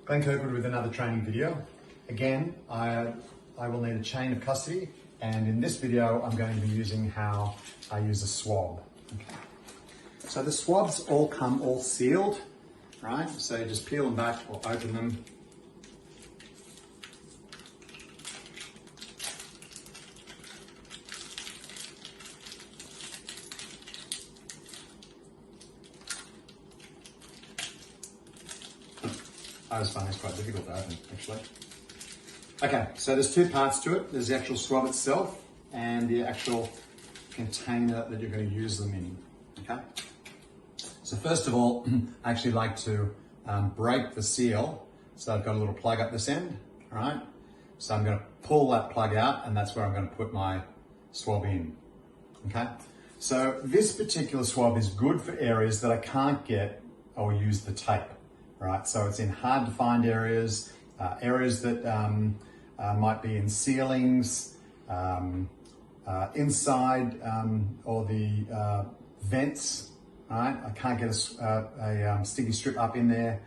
Glenn Kirkwood with another training video. Again, I will need a chain of custody, and in this video I'm going to be using how I use a swab. Okay. So the swabs all come all sealed, right? So you just peel them back or open them. I just find this quite difficult to open, actually. Okay, so there's two parts to it. There's the actual swab itself and the actual container that you're going to use them in, okay? So first of all, I actually like to break the seal. So I've got a little plug at this end, all right? So I'm going to pull that plug out, and that's where I'm going to put my swab in, okay? So this particular swab is good for areas that I can't get or use the tape. Right, so it's in hard to find areas, areas that might be in ceilings, inside or the vents, right? I can't get a sticky strip up in there.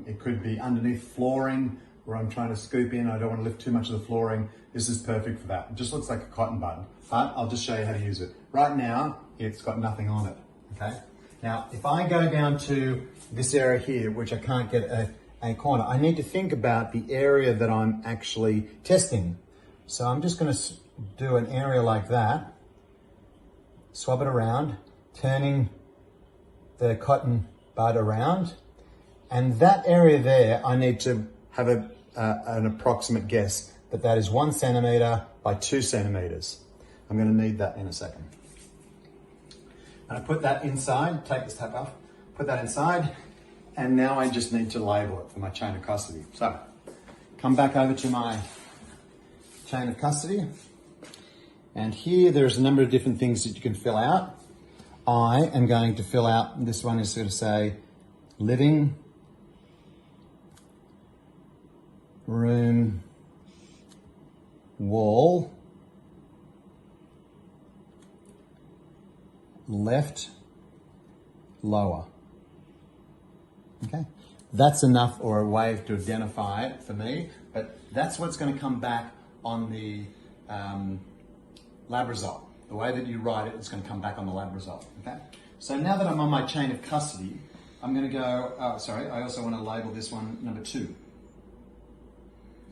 It could be underneath flooring where I'm trying to scoop in. I don't want to lift too much of the flooring. This is perfect for that. It just looks like a cotton bud, but I'll just show you how to use it. Right now, it's got nothing on it, okay? Now, if I go down to this area here, which I can't get a corner, I need to think about the area that I'm actually testing. So I'm just going to do an area like that, swab it around, turning the cotton bud around, and that area there, I need to have an approximate guess that that is 1 centimeter by 2 centimeters. I'm going to need that in a second. And I put that inside, take this tap off, put that inside, and now I just need to label it for my chain of custody. So, come back over to my chain of custody, and here there's a number of different things that you can fill out. I am going to fill out, this one is going to say, living room wall left lower. Okay, that's enough or a way to identify it for me, but that's what's going to come back on the lab result. The way that you write it is going to come back on the lab result. Okay, so now that I'm on my chain of custody, I'm going to go, I also want to label this one number 2.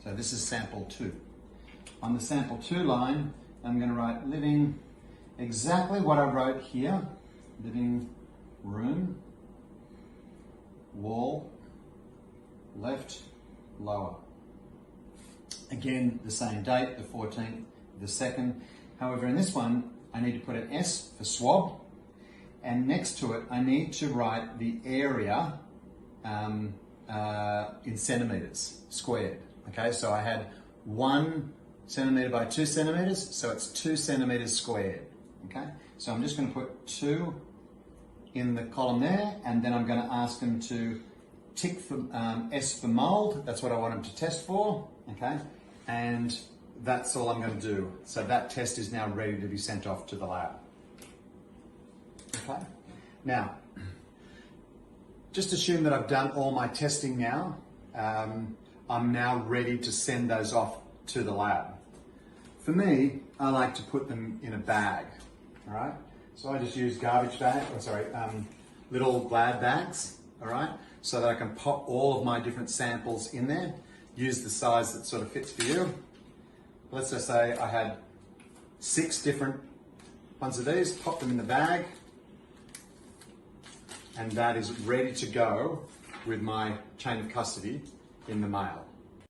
So this is sample 2. On the sample 2 line, I'm going to write living, exactly what I wrote here, living room, wall, left, lower. Again, the same date, the 14th, the 2nd. However, in this one, I need to put an S for swab, and next to it, I need to write the area in centimeters squared. Okay, so I had 1 centimeter by 2 centimeters, so it's 2 centimeters squared. Okay, so I'm just going to put 2 in the column there, and then I'm going to ask them to tick for S for mold. That's what I want them to test for. Okay, and that's all I'm going to do. So that test is now ready to be sent off to the lab. Okay, now just assume that I've done all my testing now. I'm now ready to send those off to the lab. For me, I like to put them in a bag. All right, so I just use little Glad bags, all right, so that I can pop all of my different samples in there, use the size that sort of fits for you. Let's just say I had 6 different ones of these, pop them in the bag, and that is ready to go with my chain of custody in the mail.